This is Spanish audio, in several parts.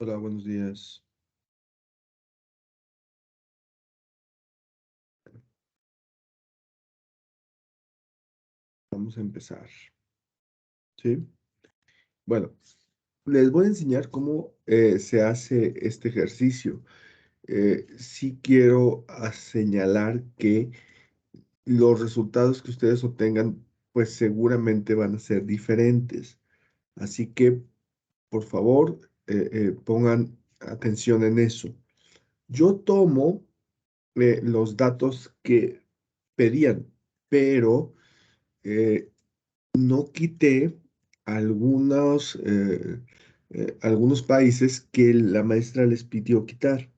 Hola, buenos días. Vamos a empezar. ¿Sí? Bueno, les voy a enseñar cómo se hace este ejercicio. Sí quiero señalar que los resultados que ustedes obtengan, pues seguramente van a ser diferentes. Así que, por favor, pongan atención en eso. Yo tomo los datos que pedían, pero eh, no quité algunos países que la maestra les pidió quitar.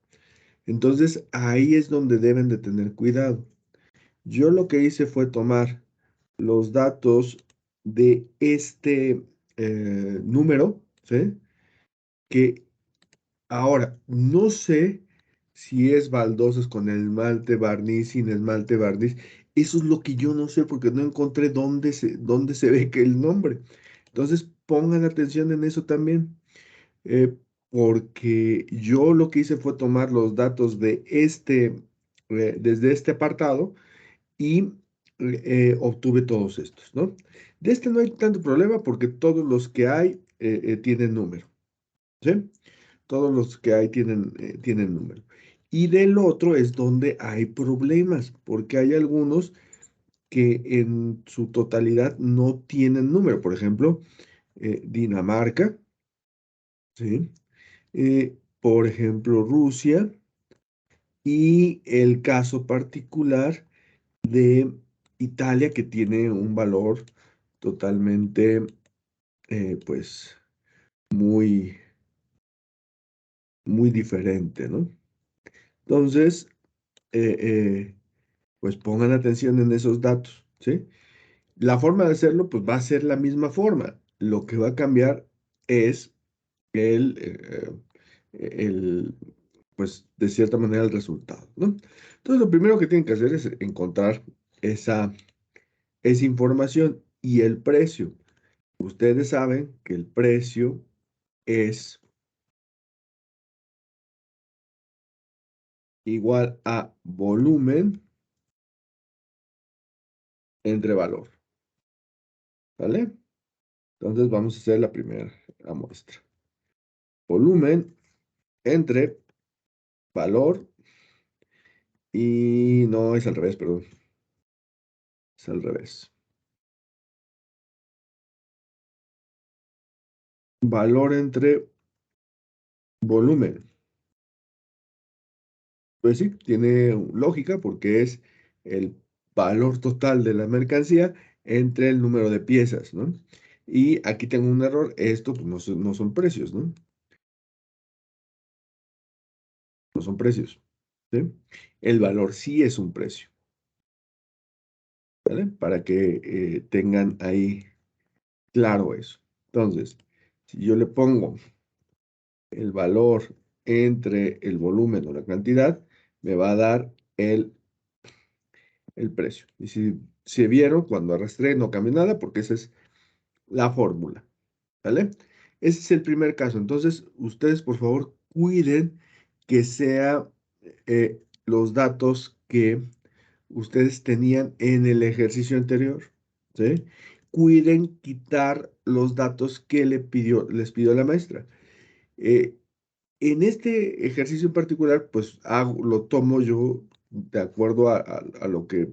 Entonces, ahí es donde deben de tener cuidado. Yo lo que hice fue tomar los datos de este número, ¿sí? Que ahora no sé si es baldosas con esmalte, barniz, sin esmalte, barniz. Eso es lo que yo no sé porque no encontré dónde se ve que el nombre. Entonces, pongan atención en eso también, porque yo lo que hice fue tomar los datos de desde este apartado y obtuve todos estos, ¿no? De este no hay tanto problema porque todos los que hay tienen número, ¿sí? Todos los que hay tienen número. Y del otro es donde hay problemas, porque hay algunos que en su totalidad no tienen número. Por ejemplo, Dinamarca, ¿sí? Por ejemplo, Rusia y el caso particular de Italia, que tiene un valor totalmente, pues, muy, muy diferente, ¿no? Entonces, eh, eh, pues pongan atención en esos datos, ¿sí? La forma de hacerlo, pues va a ser la misma forma. Lo que va a cambiar es el, pues de cierta manera el resultado, ¿no? Entonces, lo primero que tienen que hacer es encontrar esa, esa información y el precio. Ustedes saben que el precio es igual a volumen entre valor, ¿vale? Entonces, vamos a hacer la primera muestra. Volumen entre valor y no es al revés, perdón. Es al revés. Valor entre volumen. Pues sí, tiene lógica porque es el valor total de la mercancía entre el número de piezas, ¿no? Y aquí tengo un error. Esto pues, no son precios, ¿no? No son precios, ¿sí? El valor sí es un precio, ¿vale? Para que tengan ahí claro eso. Entonces, si yo le pongo el valor entre el volumen o la cantidad, me va a dar el precio. Y si se vieron, cuando arrastré no cambió nada porque esa es la fórmula, ¿vale? Ese es el primer caso. Entonces, ustedes, por favor, cuiden que sea los datos que ustedes tenían en el ejercicio anterior, ¿sí? Cuiden quitar los datos que les pidió la maestra. Eh, En este ejercicio en particular, pues lo tomo yo de acuerdo a lo que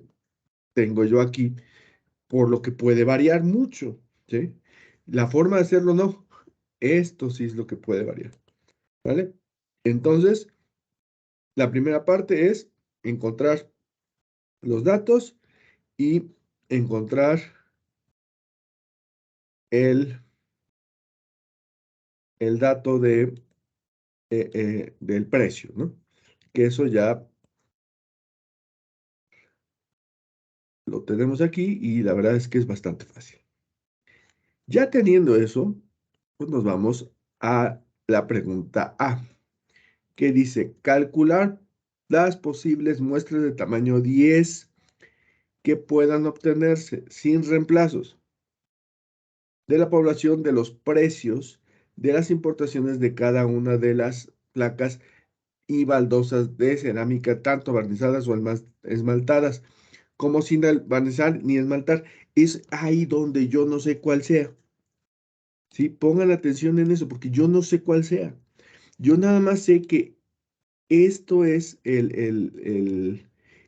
tengo yo aquí, por lo que puede variar mucho, ¿sí? La forma de hacerlo no. Esto sí es lo que puede variar, ¿vale? Entonces, la primera parte es encontrar los datos y encontrar el, el dato del precio, ¿no? Que eso ya lo tenemos aquí y la verdad es que es bastante fácil. Ya teniendo eso, pues nos vamos a la pregunta A, que dice calcular las posibles muestras de tamaño 10 que puedan obtenerse sin reemplazos de la población de los precios de las importaciones de cada una de las placas y baldosas de cerámica, tanto barnizadas o esmaltadas, como sin barnizar ni esmaltar. Es ahí donde yo no sé cuál sea. ¿Sí? Pongan atención en eso, porque yo no sé cuál sea. Yo nada más sé que esto es el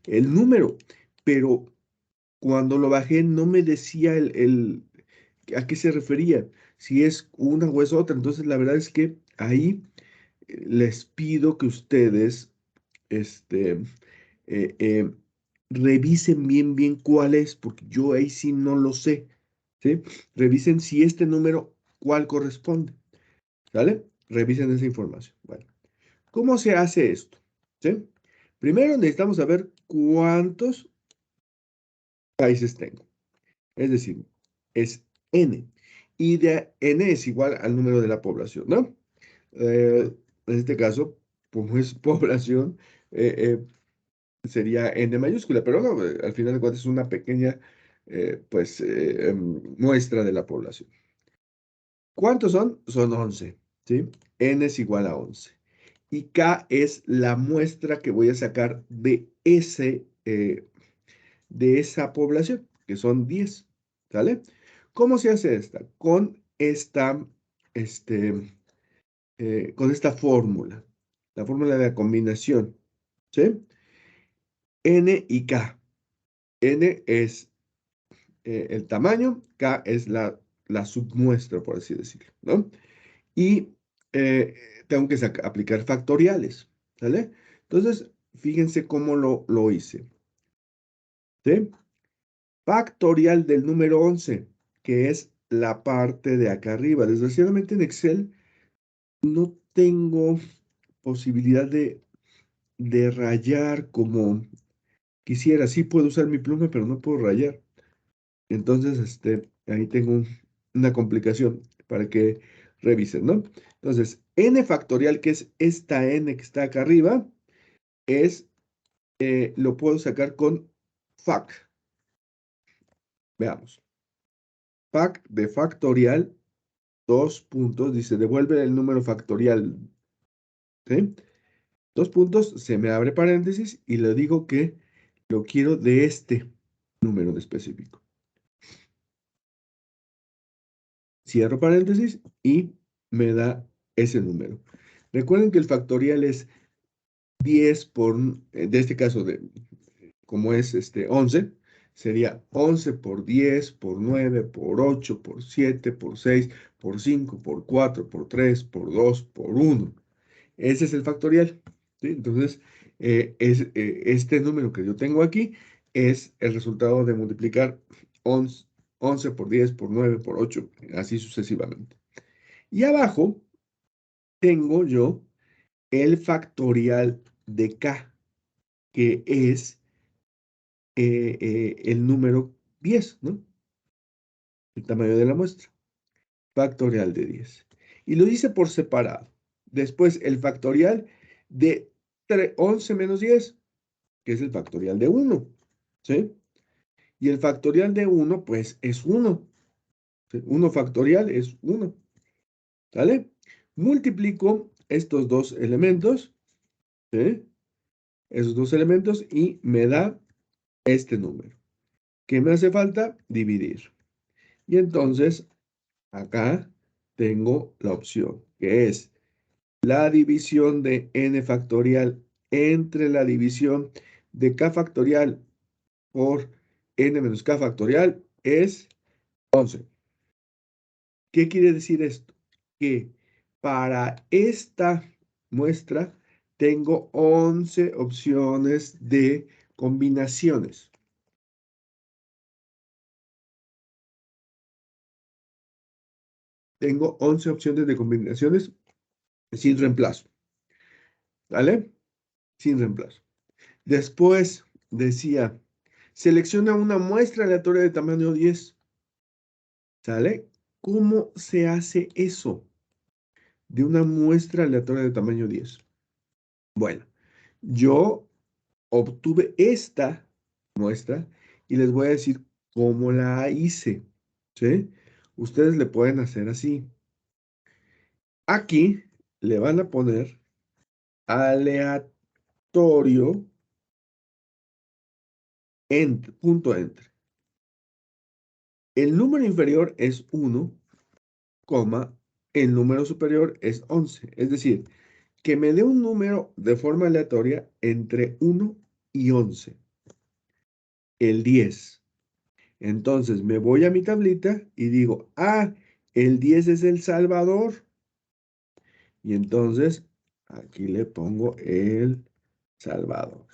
número, pero cuando lo bajé no me decía a qué se refería, si es una o es otra. Entonces, la verdad es que ahí les pido que ustedes este, eh, eh, revisen bien cuál es, porque yo ahí sí no lo sé. ¿Sí? Revisen si este número, cuál corresponde. ¿Sale? Revisen esa información. Bueno, ¿cómo se hace esto? ¿Sí? Primero necesitamos saber cuántos países tengo. Es decir, es n. Y de n es igual al número de la población, ¿no? En este caso, como es población, sería n mayúscula, pero no, al final de cuentas es una pequeña, muestra de la población. ¿Cuántos son? Son 11, ¿sí? N es igual a 11. Y K es la muestra que voy a sacar de esa población, que son 10, ¿sale? ¿Cómo se hace esta? Este, con esta fórmula, la fórmula de la combinación, ¿sí? N y K. N es el tamaño, K es la submuestra, por así decirlo, ¿no? Y tengo que aplicar factoriales, ¿sale? Entonces, fíjense cómo lo hice, ¿sí? Factorial del número 11, que es la parte de acá arriba. Desgraciadamente en Excel no tengo posibilidad de rayar como quisiera. Sí puedo usar mi pluma, pero no puedo rayar. Entonces, ahí tengo una complicación para que revisen, ¿no? Entonces, n factorial, que es esta n que está acá arriba, lo puedo sacar con fac. Veamos. Fac de factorial, dos puntos, dice, devuelve el número factorial, ¿sí? Dos puntos, se me abre paréntesis y le digo que lo quiero de este número en específico. Cierro paréntesis y me da ese número. Recuerden que el factorial es 10 de este caso, como es 11, sería 11 por 10, por 9, por 8, por 7, por 6, por 5, por 4, por 3, por 2, por 1. Ese es el factorial, ¿sí? Entonces, este número que yo tengo aquí es el resultado de multiplicar 11 por 10, por 9, por 8, así sucesivamente. Y abajo tengo yo el factorial de k, que es el número 10, ¿no? El tamaño de la muestra. Factorial de 10. Y lo hice por separado. Después el factorial de 11 menos 10, que es el factorial de 1, ¿sí? Y el factorial de 1, pues, es 1. 1 factorial es 1, ¿sale? Multiplico estos dos elementos, ¿sí? Esos dos elementos y me da este número. ¿Qué me hace falta? Dividir. Y entonces, acá tengo la opción, que es la división de n factorial entre la división de k factorial por n menos k factorial es 11. ¿Qué quiere decir esto? Que para esta muestra tengo 11 opciones de combinaciones. Tengo 11 opciones de combinaciones sin reemplazo. ¿Vale? Sin reemplazo. Después decía, selecciona una muestra aleatoria de tamaño 10. ¿Sale? ¿Cómo se hace eso? De una muestra aleatoria de tamaño 10. Bueno, yo obtuve esta muestra y les voy a decir cómo la hice. ¿Sí? Ustedes le pueden hacer así. Aquí le van a poner aleatorio punto enter. El número inferior es 1, coma, el número superior es 11. Es decir, que me dé un número de forma aleatoria entre 1 y 11. El 10. Entonces me voy a mi tablita y digo, el 10 es El Salvador. Y entonces aquí le pongo El Salvador.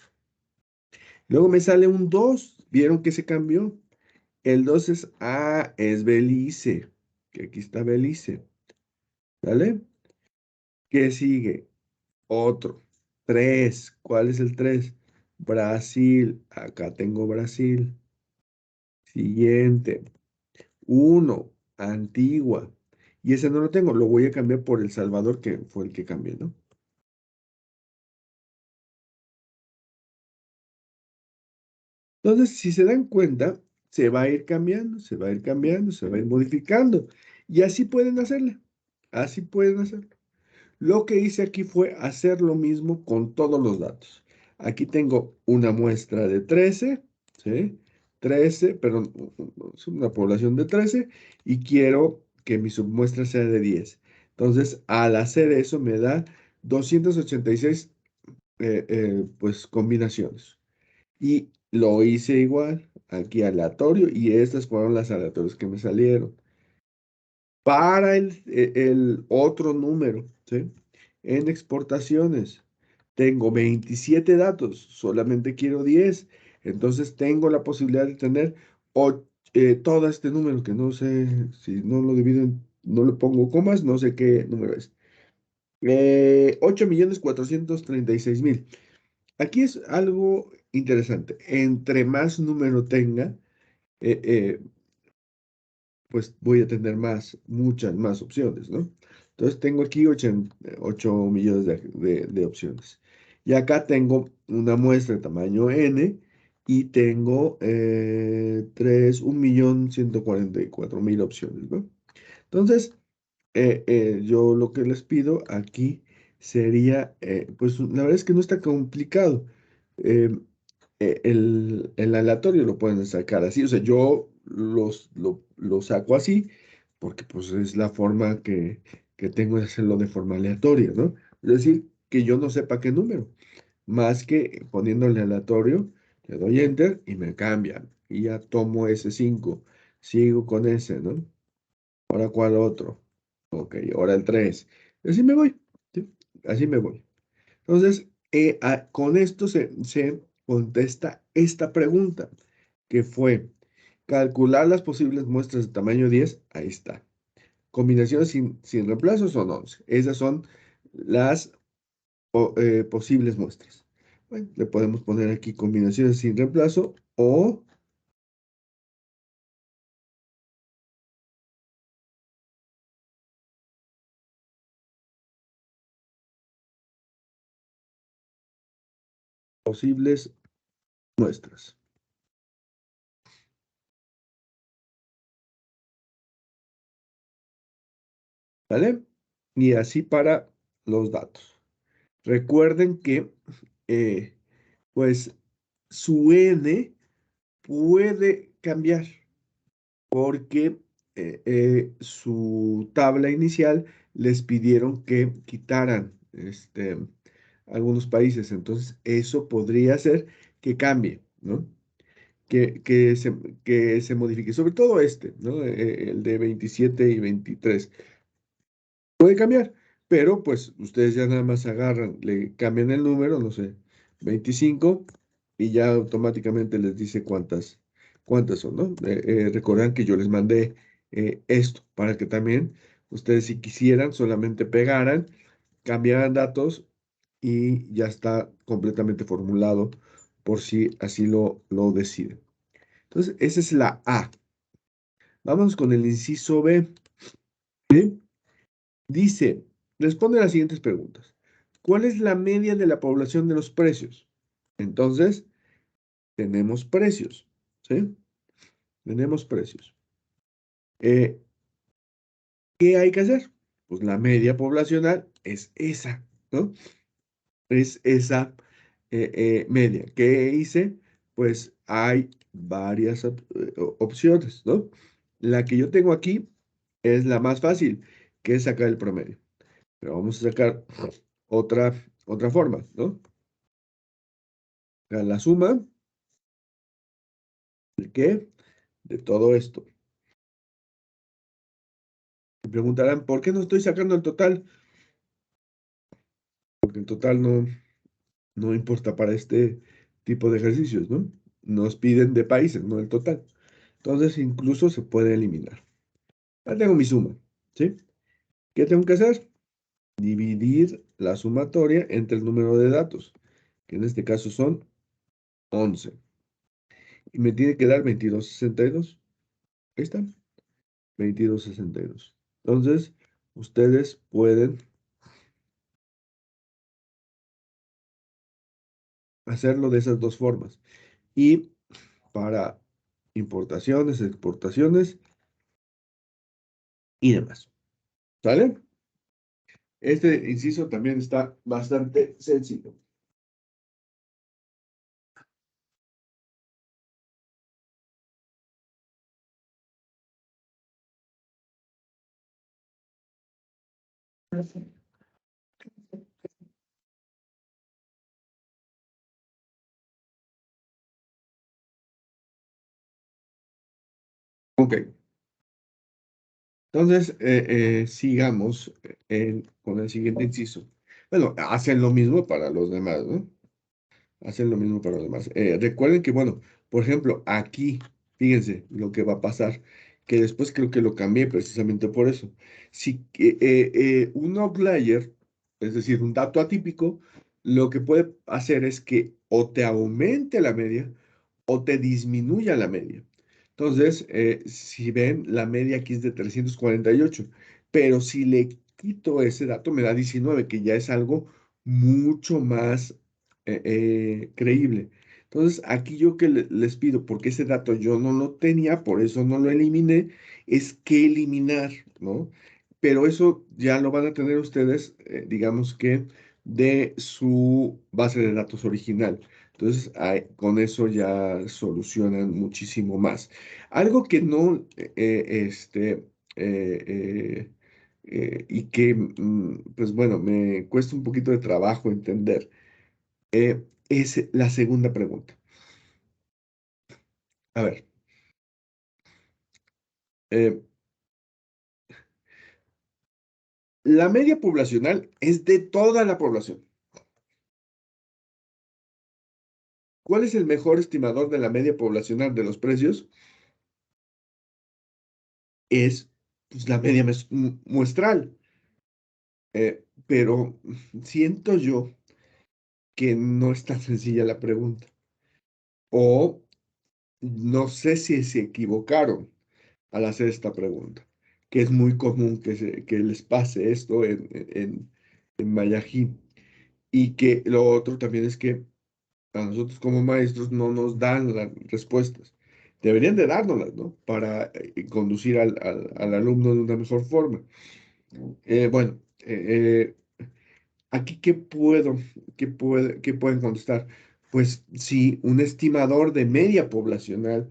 Luego me sale un 2. ¿Vieron que se cambió? El 2 es Belice. Que aquí está Belice. ¿Vale? ¿Qué sigue? Otro. 3. ¿Cuál es el 3? Brasil. Acá tengo Brasil. Siguiente. 1. Antigua. Y ese no lo tengo. Lo voy a cambiar por El Salvador, que fue el que cambié, ¿no? Entonces, si se dan cuenta, se va a ir cambiando, se va a ir cambiando, se va a ir modificando. Y así pueden hacerla. Así pueden hacerlo. Lo que hice aquí fue hacer lo mismo con todos los datos. Aquí tengo una muestra de 13, ¿sí? 13, perdón, es una población de 13 y quiero que mi submuestra sea de 10. Entonces, al hacer eso me da 286 pues, combinaciones. Y lo hice igual, aquí aleatorio, y estas fueron las aleatorias que me salieron. Para el otro número, ¿sí? En exportaciones, tengo 27 datos, solamente quiero 10. Entonces tengo la posibilidad de tener todo este número, que no sé si no lo divido, no le pongo comas, no sé qué número es. 8.436.000. Aquí es algo interesante. Entre más número tenga, eh, eh, pues voy a tener muchas más opciones, ¿no? Entonces tengo aquí 8 millones de opciones. Y acá tengo una muestra de tamaño N y tengo 1.144.000 opciones, ¿no? Entonces, yo lo que les pido aquí sería, pues la verdad es que no está complicado. Eh, el aleatorio lo pueden sacar así, o sea, yo lo saco así porque pues es la forma que tengo de hacerlo de forma aleatoria, ¿no? Es decir, que yo no sepa qué número, más que poniéndole aleatorio, le doy enter y me cambia, y ya tomo ese 5, sigo con ese, ¿no? Ahora, ¿cuál otro? Ok, ahora el 3. Así me voy, ¿sí? Así me voy. Entonces, con esto se contesta esta pregunta, que fue calcular las posibles muestras de tamaño 10. Ahí está. Combinaciones sin reemplazo son 11. Esas son las posibles muestras. Bueno, le podemos poner aquí combinaciones sin reemplazo o posibles muestras. ¿Vale? Y así para los datos. Recuerden que, eh, pues, su n puede cambiar porque su tabla inicial les pidieron que quitaran algunos países. Entonces, eso podría hacer que cambie, ¿no? Que se modifique, sobre todo ¿no? El de 27 y 23. Puede cambiar, pero pues ustedes ya nada más agarran, le cambian el número, no sé, 25, y ya automáticamente les dice cuántas son, ¿no? Recordarán que yo les mandé esto para que también ustedes, si quisieran, solamente pegaran, cambiaran datos y ya está completamente formulado por si así lo deciden. Entonces, esa es la A. Vamos con el inciso B. ¿Sí? Dice, responde a las siguientes preguntas. ¿Cuál es la media de la población de los precios? Entonces, tenemos precios, ¿sí? Tenemos precios. Eh, ¿Qué hay que hacer? pues la media poblacional es esa, ¿no? Es esa media. ¿Qué hice? Pues hay varias opciones, ¿no? La que yo tengo aquí es la más fácil, que es sacar el promedio. Pero vamos a sacar otra, otra forma, ¿no? La suma de qué? De todo esto. Me preguntarán, ¿por qué no estoy sacando el total? Porque el total no importa para este tipo de ejercicios, ¿no? Nos piden de países, no el total. Entonces, incluso se puede eliminar. Ya tengo mi suma, ¿sí? ¿Qué tengo que hacer? Dividir la sumatoria entre el número de datos, que en este caso son 11. Y me tiene que dar 22,62. Ahí está, 22,62. Entonces, ustedes pueden hacerlo de esas dos formas. Y para importaciones, exportaciones y demás. ¿Sale? Este inciso también está bastante sencillo. Ok, entonces sigamos con el siguiente inciso. Bueno, hacen lo mismo para los demás, ¿no? Hacen lo mismo para los demás. Recuerden que, bueno, por ejemplo, aquí, fíjense lo que va a pasar, que después creo que lo cambié precisamente por eso. Si un outlier, es decir, un dato atípico, lo que puede hacer es que o te aumente la media o te disminuya la media. Entonces, si ven, la media aquí es de 348, pero si le quito ese dato me da 19, que ya es algo mucho más creíble. Entonces, aquí yo que les pido, porque ese dato yo no lo tenía, por eso no lo eliminé, es que eliminar, ¿no? Pero eso ya lo van a tener ustedes, digamos que de su base de datos original. Entonces, con eso ya solucionan muchísimo más. Algo que no, y que, pues bueno, me cuesta un poquito de trabajo entender, es la segunda pregunta. A ver, eh, la media poblacional es de toda la población. ¿Cuál es el mejor estimador de la media poblacional de los precios? Es pues, la media muestral. Pero siento yo que no es tan sencilla la pregunta. O no sé si se equivocaron al hacer esta pregunta, que es muy común que les pase esto en Mayagüe. Y que lo otro también es que a nosotros como maestros no nos dan las respuestas. Deberían de dárnoslas, ¿no? Para conducir al alumno de una mejor forma. Bueno, aquí, ¿qué pueden contestar? Pues sí, un estimador de media poblacional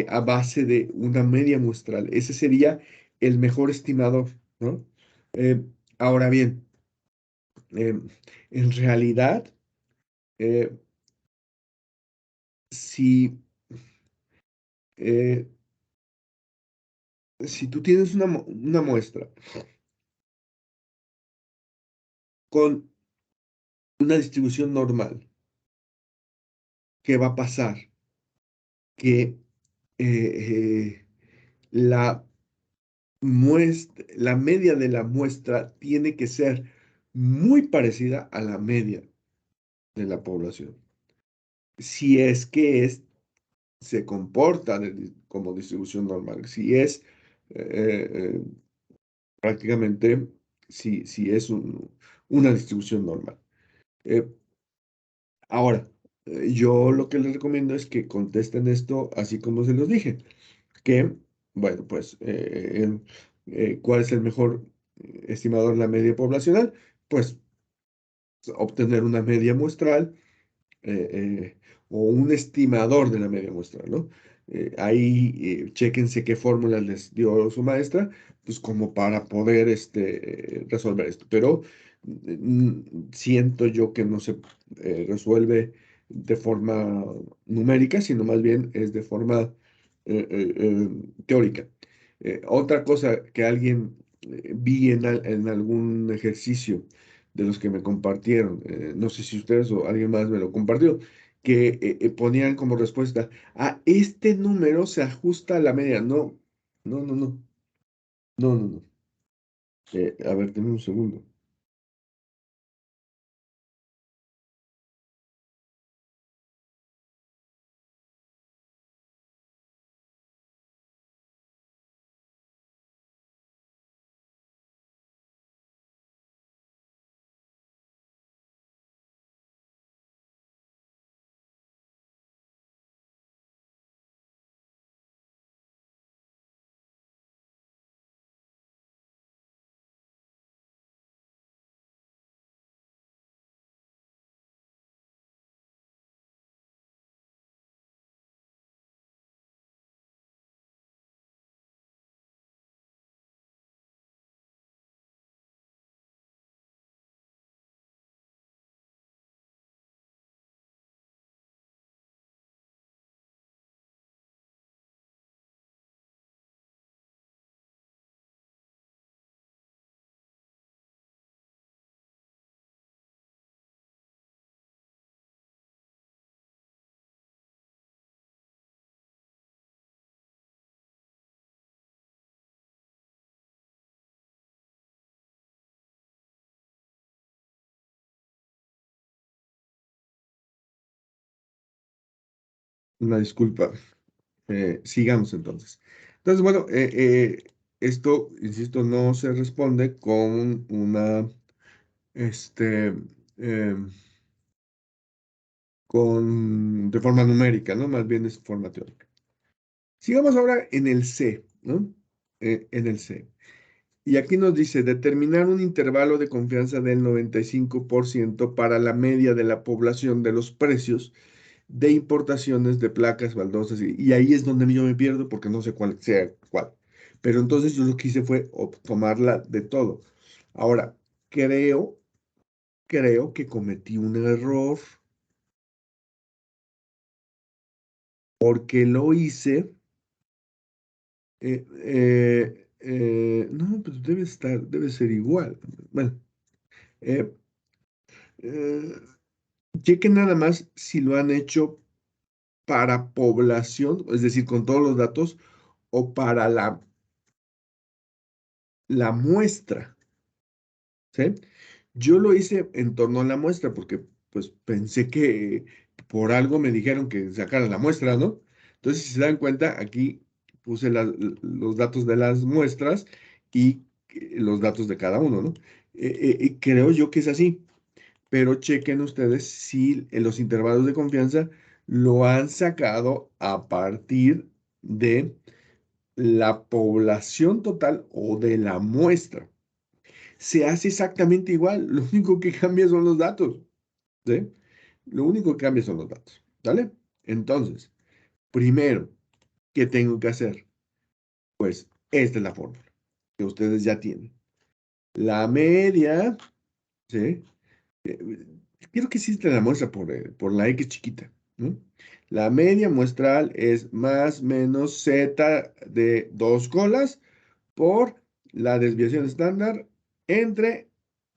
a base de una media muestral. Ese sería el mejor estimador, ¿no? Eh, ahora bien, eh, en realidad, eh, si, eh, si tú tienes una muestra con una distribución normal, ¿qué va a pasar? Que la la media de la muestra tiene que ser muy parecida a la media de la población. Si es que se comporta como distribución normal, si es eh, prácticamente, si es una distribución normal. Eh, ahora, yo lo que les recomiendo es que contesten esto así como se los dije, que, bueno, pues, ¿cuál es el mejor estimador de la media poblacional, pues obtener una media muestral o un estimador de la media muestral, ¿no? Ahí chéquense qué fórmula les dio su maestra, pues como para poder resolver esto. Pero siento yo que no se resuelve de forma numérica, sino más bien es de forma teórica. Otra cosa que alguien vi en algún ejercicio de los que me compartieron, no sé si ustedes o alguien más me lo compartió, que ponían como respuesta, a este número se ajusta a la media. No, no, no, no, no, no, no. A ver, tenme un segundo. Una disculpa. Sigamos entonces. Entonces, bueno, esto, insisto, no se responde con este, em, de forma numérica, ¿no? Más bien es forma teórica. Sigamos ahora en el C, ¿no? En el C. Y aquí nos dice determinar un intervalo de confianza del 95% para la media de la población de los precios de importaciones de placas, baldosas, y ahí es donde yo me pierdo porque no sé cuál sea cuál. Pero entonces yo lo que hice fue tomarla de todo. Ahora, creo, creo que cometí un error porque lo hice. No, pues debe ser igual. Bueno, eh, eh, chequen nada más si lo han hecho para población, es decir, con todos los datos, o para la muestra, ¿sí? Yo lo hice en torno a la muestra porque pues pensé que por algo me dijeron que sacara la muestra, ¿no? Entonces, si se dan cuenta, aquí puse los datos de las muestras y los datos de cada uno, ¿no? Creo yo que es así, pero chequen ustedes si en los intervalos de confianza lo han sacado a partir de la población total o de la muestra. Se hace exactamente igual, lo único que cambia son los datos, ¿sí? Lo único que cambia son los datos, ¿vale? Entonces, primero, ¿qué tengo que hacer? Pues esta es la fórmula que ustedes ya tienen. La media, ¿sí? Eh, Quiero que exista la muestra por la X chiquita, ¿no? La media muestral es más menos Z de dos colas por la desviación estándar entre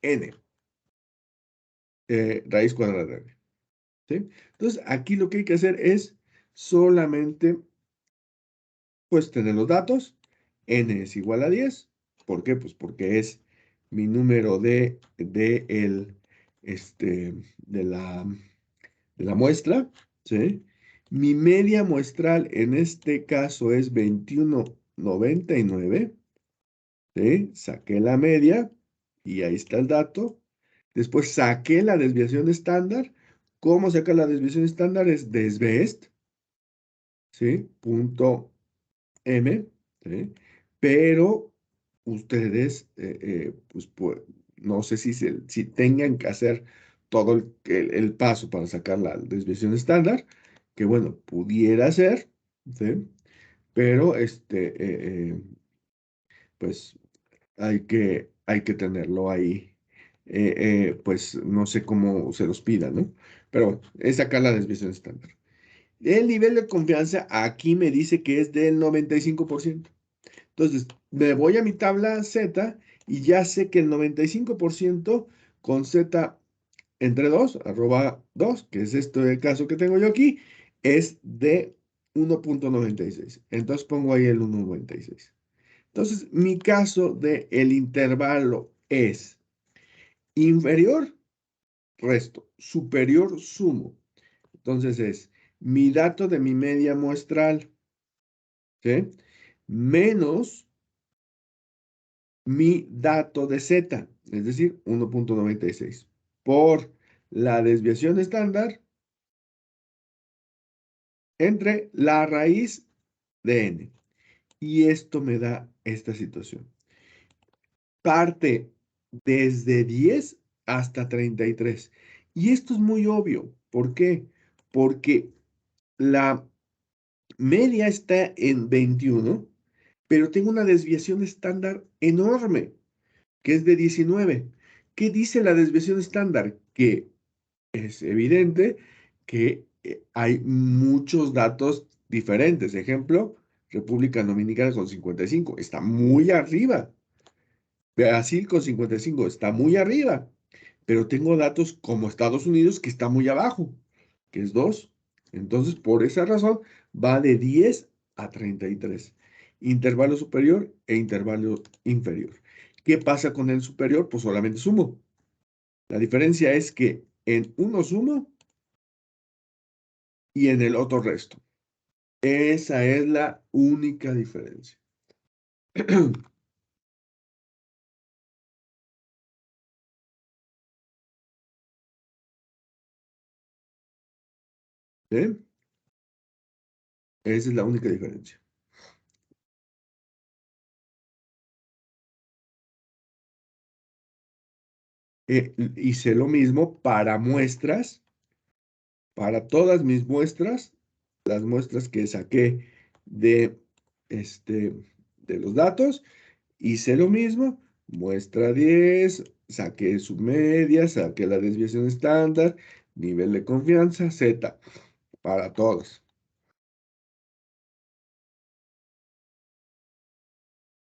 N, raíz cuadrada de N, ¿sí? Entonces, aquí lo que hay que hacer es solamente, pues, tener los datos. N es igual a 10. ¿Por qué? Pues porque es mi número de la muestra, ¿sí? Mi media muestral en este caso es 21,99, ¿sí? Saqué la media y ahí está el dato. Después saqué la desviación estándar. ¿Cómo saca la desviación estándar? Es desbest, ¿sí? Punto M, ¿sí? Pero ustedes, no sé si tengan que hacer todo el paso para sacar la desviación estándar, que bueno, pudiera ser, ¿sí? Pero pues hay que tenerlo ahí, pues no sé cómo se los pida, ¿no? Pero bueno, es sacar la desviación estándar. El nivel de confianza aquí me dice que es del 95%. Entonces, me voy a mi tabla Z y ya sé que el 95% con Z entre 2 arroba 2, que es este el caso que tengo yo aquí, es de 1,96. Entonces pongo ahí el 1,96. Entonces, mi caso de el intervalo es inferior, resto, superior, sumo. Entonces es mi dato de mi media muestral, ¿sí? Menos mi dato de Z, es decir, 1,96 por la desviación estándar entre la raíz de n. Y esto me da esta situación. Parte desde 10 hasta 33. Y esto es muy obvio. ¿Por qué? Porque la media está en 21, pero tengo una desviación estándar enorme, que es de 19. ¿Qué dice la desviación estándar? Que es evidente que hay muchos datos diferentes. Ejemplo, República Dominicana con 55, está muy arriba. Brasil con 55, está muy arriba. Pero tengo datos como Estados Unidos que está muy abajo, que es 2. Entonces, por esa razón, va de 10 a 33. Intervalo superior e intervalo inferior. ¿Qué pasa con el superior? Pues solamente sumo. La diferencia es que en uno sumo y en el otro resto. Esa es la única diferencia. ¿Eh? Esa es la única diferencia. Hice lo mismo para muestras, para todas mis muestras, las muestras que saqué de, este, de los datos, hice lo mismo, muestra 10, saqué su media, saqué la desviación estándar, nivel de confianza, Z, para todos,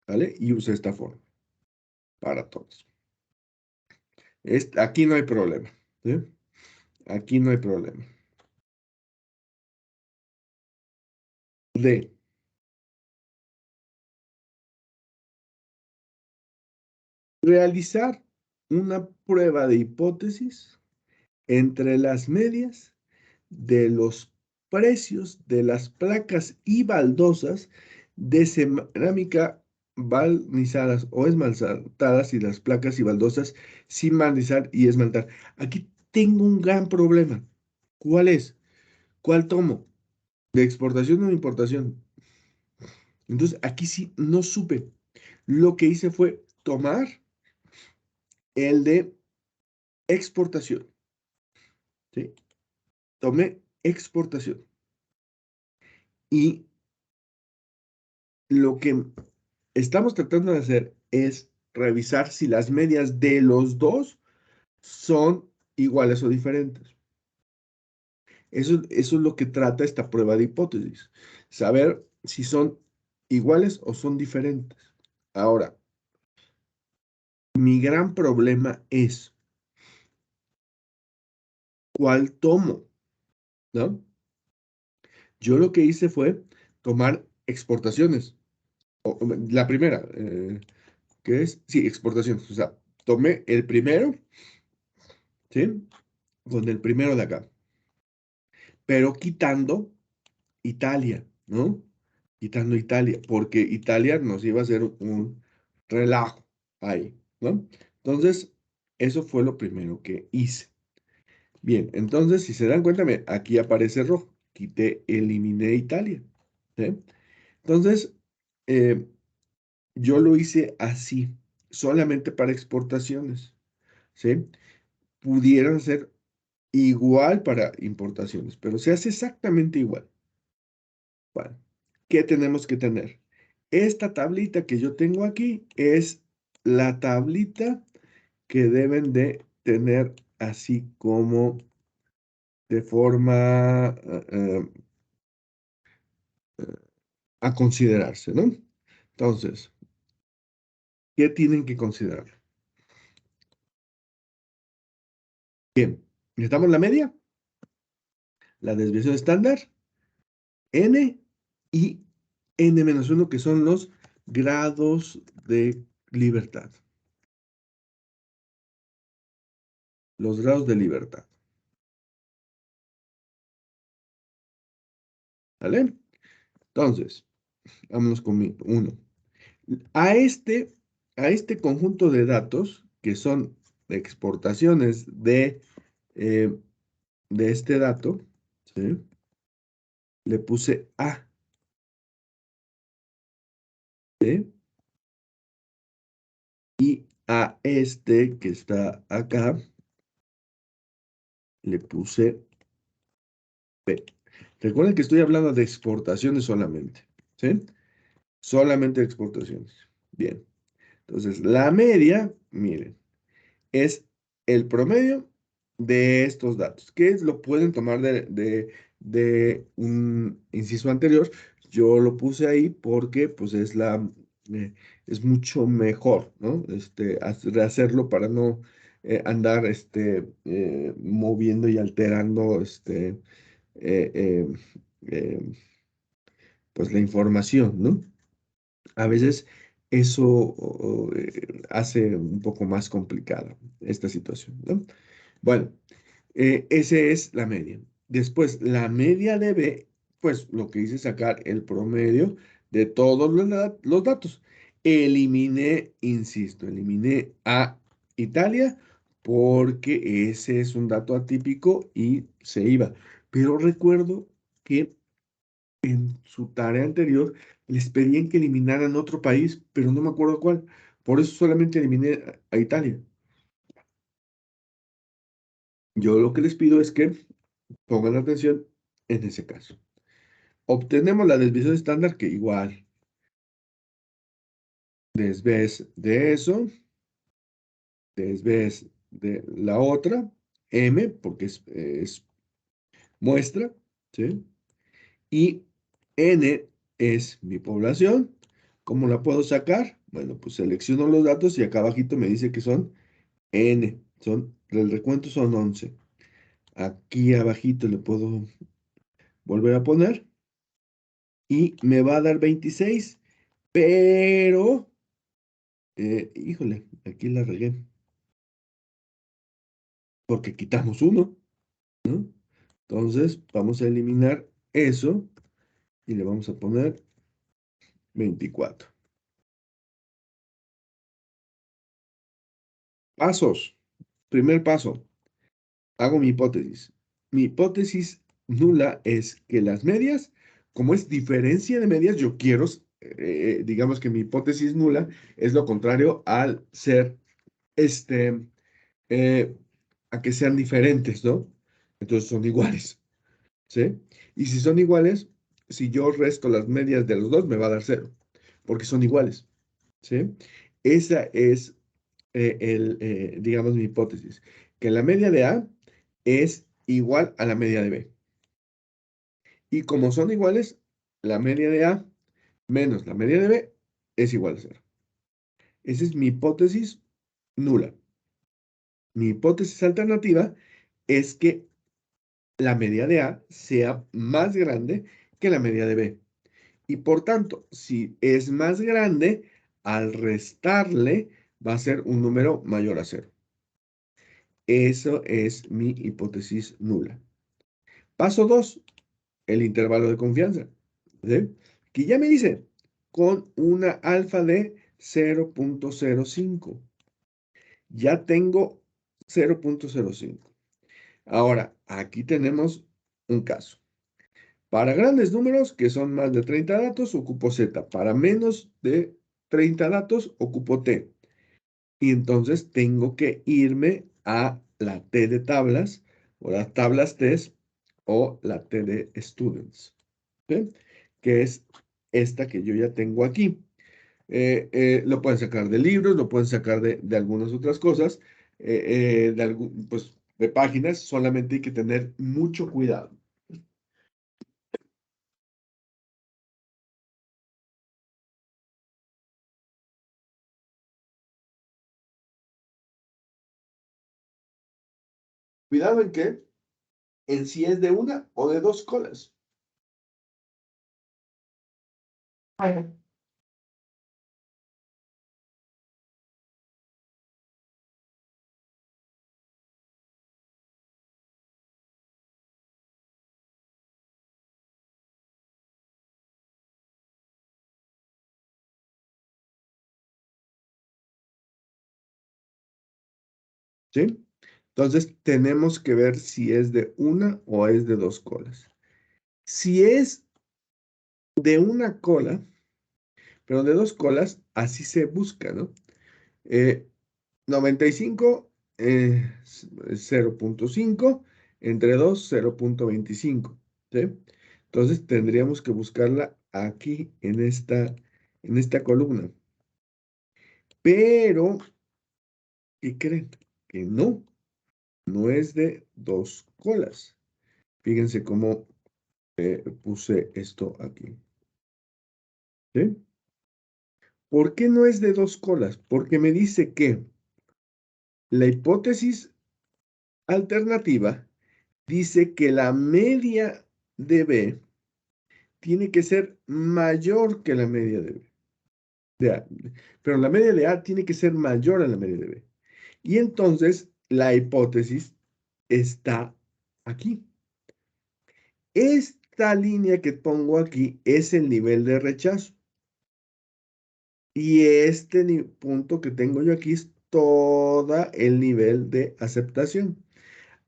¿vale? Y usé esta forma, para todos. Aquí no hay problema, ¿sí? Aquí no hay problema. D. Realizar una prueba de hipótesis entre las medias de los precios de las placas y baldosas de cerámica barnizadas o esmaltadas y las placas y baldosas sin barnizar y esmaltar. Aquí tengo un gran problema. ¿Cuál es? ¿Cuál tomo? ¿De exportación o de importación? Entonces, aquí sí no supe. Lo que hice fue tomar el de exportación, ¿sí? Tomé exportación. Y lo que estamos tratando de hacer es revisar si las medias de los dos son iguales o diferentes. Eso es lo que trata esta prueba de hipótesis. Saber si son iguales o son diferentes. Ahora, mi gran problema es cuál tomo, ¿no? Yo lo que hice fue tomar exportaciones. La primera, que es, sí, exportaciones. O sea, tomé el primero, ¿sí? Con el primero de acá, pero quitando Italia, ¿no? Quitando Italia, porque Italia nos iba a hacer un relajo ahí, ¿no? Entonces, eso fue lo primero que hice. Bien, entonces, si se dan cuenta, aquí aparece rojo. Eliminé Italia, ¿sí? Entonces, eh, yo lo hice así, solamente para exportaciones, ¿sí? Pudieran ser igual para importaciones, pero se hace exactamente igual. Bueno, ¿qué tenemos que tener? Esta tablita que yo tengo aquí es la tablita que deben de tener así como de forma a considerarse, ¿no? Entonces, ¿qué tienen que considerar? Bien, necesitamos la media, la desviación estándar, n y n-1, que son los grados de libertad. Los grados de libertad. ¿Vale? Entonces, vámonos con uno. A a este conjunto de datos, que son exportaciones eh, de este dato, ¿sí? Le puse A, ¿sí? Y a este que está acá, le puse P. Recuerden que estoy hablando de exportaciones solamente, ¿sí? Solamente exportaciones. Bien. Entonces, la media, miren, es el promedio de estos datos, que lo pueden tomar de un inciso anterior. Yo lo puse ahí porque pues eh, es mucho mejor, ¿no? Hacerlo para no andar moviendo y alterando eh, eh, eh, pues la información, ¿no? A veces eso hace un poco más complicada esta situación, ¿no? Bueno, ese es la media. Después, la media de B, pues lo que hice es sacar el promedio de todos los datos. Eliminé, insisto, eliminé a Italia porque ese es un dato atípico y se iba. Pero recuerdo que en su tarea anterior les pedían que eliminaran otro país, pero no me acuerdo cuál. Por eso solamente eliminé a Italia. Yo lo que les pido es que pongan atención en ese caso. Obtenemos la desviación estándar que igual desves de eso, desves de la otra, M, porque es muestra, ¿sí? Y N es mi población. ¿Cómo la puedo sacar? Bueno, pues selecciono los datos y acá abajito me dice que son N. El recuento son 11. Aquí abajito le puedo volver a poner y me va a dar 26, pero, híjole, aquí la regué, porque quitamos uno, ¿no? Entonces, vamos a eliminar eso y le vamos a poner 24. Pasos. Primer paso, hago mi hipótesis. Mi hipótesis nula es que las medias, como es diferencia de medias, yo quiero, digamos que mi hipótesis nula es lo contrario al ser este, eh, a que sean diferentes, ¿no? Entonces son iguales, ¿sí? Y si son iguales, si yo resto las medias de los dos, me va a dar cero, porque son iguales, ¿sí? Esa es, digamos, mi hipótesis, que la media de A es igual a la media de B. Y como son iguales, la media de A menos la media de B es igual a cero. Esa es mi hipótesis nula. Mi hipótesis alternativa es que la media de A sea más grande que la media de B. Y por tanto, si es más grande, al restarle va a ser un número mayor a cero. Eso es mi hipótesis nula. Paso 2, el intervalo de confianza. ¿Sí? Que ya me dice, con una alfa de 0.05. Ya tengo 0.05. Ahora, aquí tenemos un caso. Para grandes números, que son más de 30 datos, ocupo Z. Para menos de 30 datos, ocupo T. Y entonces tengo que irme a la T de tablas, o las tablas T o la T de students, ¿sí? Que es esta que yo ya tengo aquí. Lo pueden sacar de libros, lo pueden sacar de algunas otras cosas, pues, de páginas, solamente hay que tener mucho cuidado. Cuidado en que en si es de una o de dos colas. Ajá. ¿Sí? Entonces tenemos que ver si es de una o es de dos colas. Si es de una cola, pero de dos colas, así se busca, ¿no? Eh, 95, 0.5, entre 2, 0.25, ¿sí? Entonces tendríamos que buscarla aquí en esta columna. Pero, ¿qué creen? Que no es de dos colas. Fíjense cómo puse esto aquí, ¿sí? ¿Por qué no es de dos colas? Porque me dice que la hipótesis alternativa dice que la media de B tiene que ser mayor que la media de A. Pero la media de A tiene que ser mayor a la media de B. Y entonces la hipótesis está aquí. Esta línea que pongo aquí es el nivel de rechazo. Y este punto que tengo yo aquí es todo el nivel de aceptación.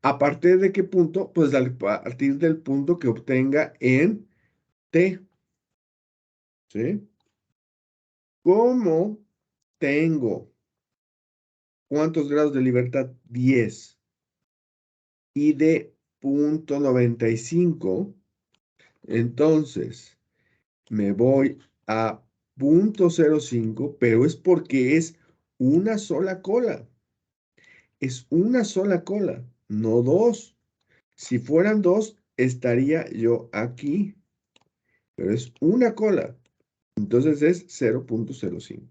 ¿A partir de qué punto? Pues a partir del punto que obtenga en T, ¿sí? ¿Cómo tengo cuántos grados de libertad? 10 y de 0.95, entonces me voy a 0.05, pero es porque es una sola cola. Es una sola cola, no dos. Si fueran dos, estaría yo aquí, pero es una cola. Entonces es 0.05.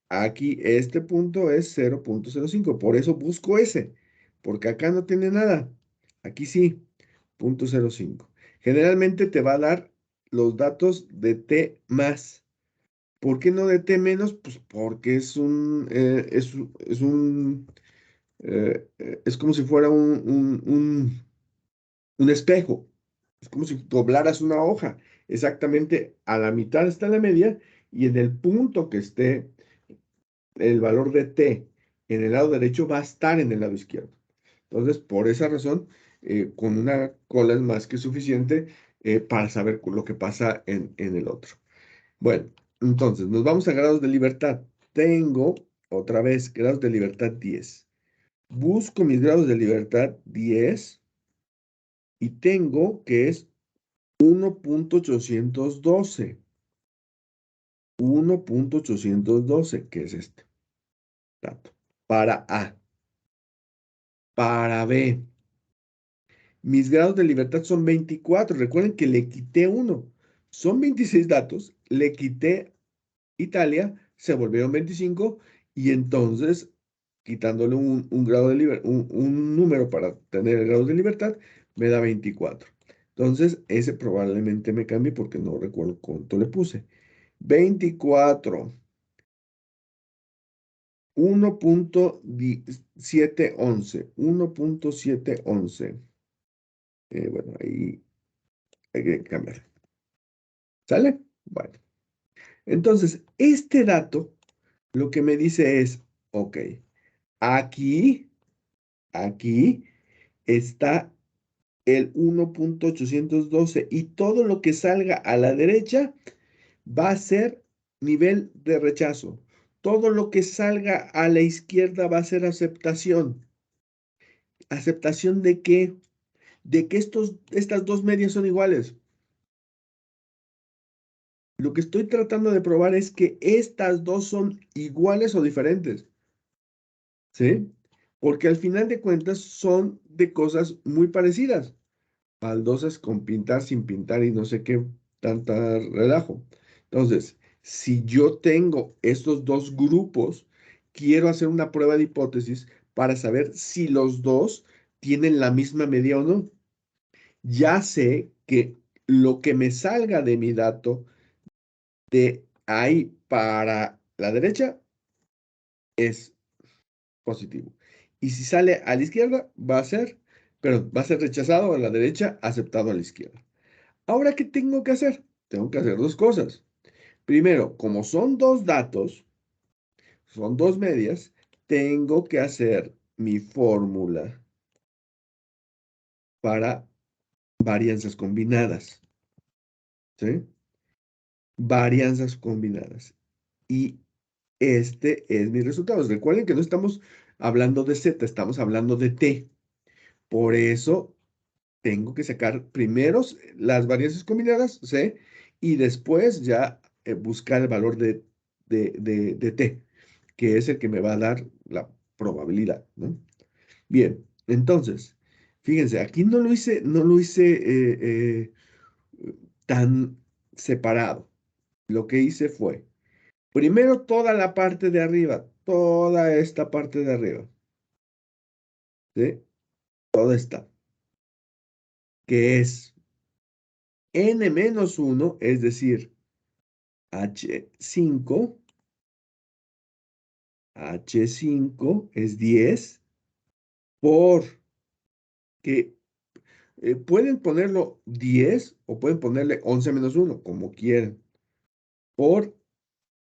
Aquí este punto es 0.05. Por eso busco ese, porque acá no tiene nada. Aquí sí, 0.05. Generalmente te va a dar los datos de T más. ¿Por qué no de T menos? Pues porque es como si fuera un espejo. Es como si doblaras una hoja. Exactamente a la mitad está la media y en el punto que esté el valor de T en el lado derecho va a estar en el lado izquierdo. Entonces, por esa razón, con una cola es más que suficiente para saber lo que pasa en el otro. Bueno, entonces, nos vamos a grados de libertad. Tengo, otra vez, grados de libertad 10. Busco mis grados de libertad 10 y tengo que es 1.812. 1.812, que es este dato. Para A. Para B. Mis grados de libertad son 24. Recuerden que le quité uno. Son 26 datos. Le quité Italia, se volvieron 25 y entonces, quitándole un grado de un número para tener el grado de libertad, me da 24. Entonces, ese probablemente me cambie porque no recuerdo cuánto le puse. 24. 1.711. 1.711. Bueno, ahí hay que cambiar. ¿Sale? Bueno. Entonces, este dato lo que me dice es, ok, aquí, aquí está el 1.812 y todo lo que salga a la derecha va a ser nivel de rechazo. Todo lo que salga a la izquierda va a ser aceptación. ¿Aceptación de qué? De que estas dos medias son iguales. Lo que estoy tratando de probar es que estas dos son iguales o diferentes, ¿sí? Porque al final de cuentas son de cosas muy parecidas. Baldosas con pintar, sin pintar y no sé qué tanta relajo. Entonces, si yo tengo estos dos grupos, quiero hacer una prueba de hipótesis para saber si los dos tienen la misma medida o no. Ya sé que lo que me salga de mi dato de ahí para la derecha es positivo. Y si sale a la izquierda, va a ser rechazado a la derecha, aceptado a la izquierda. Ahora, ¿qué tengo que hacer? Tengo que hacer dos cosas. Primero, como son dos datos, son dos medias, tengo que hacer mi fórmula para varianzas combinadas. ¿Sí? Varianzas combinadas. Y este es mi resultado. Recuerden que no estamos hablando de Z, estamos hablando de T. Por eso tengo que sacar primero las varianzas combinadas, C, y después ya buscar el valor de T, que es el que me va a dar la probabilidad, ¿no? Bien, entonces, fíjense, aquí no lo hice tan separado. Lo que hice fue, primero toda la parte de arriba, toda esta parte de arriba, ¿sí? Toda esta, que es n-1, es decir, H5, H5 es 10, porque pueden ponerlo 10 o pueden ponerle 11-1, como quieran, por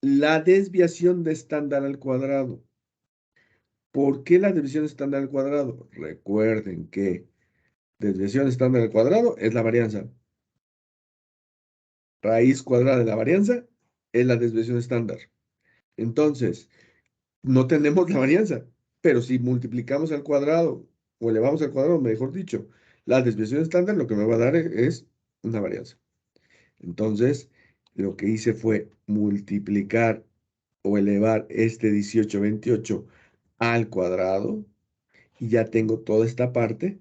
la desviación de estándar al cuadrado. ¿Por qué la desviación estándar al cuadrado? Recuerden que desviación estándar al cuadrado es la varianza. Raíz cuadrada de la varianza es la desviación estándar. Entonces, no tenemos la varianza, pero si multiplicamos al cuadrado o elevamos al cuadrado, mejor dicho, la desviación estándar lo que me va a dar es una varianza. Entonces, lo que hice fue multiplicar o elevar este 1828 al cuadrado y ya tengo toda esta parte,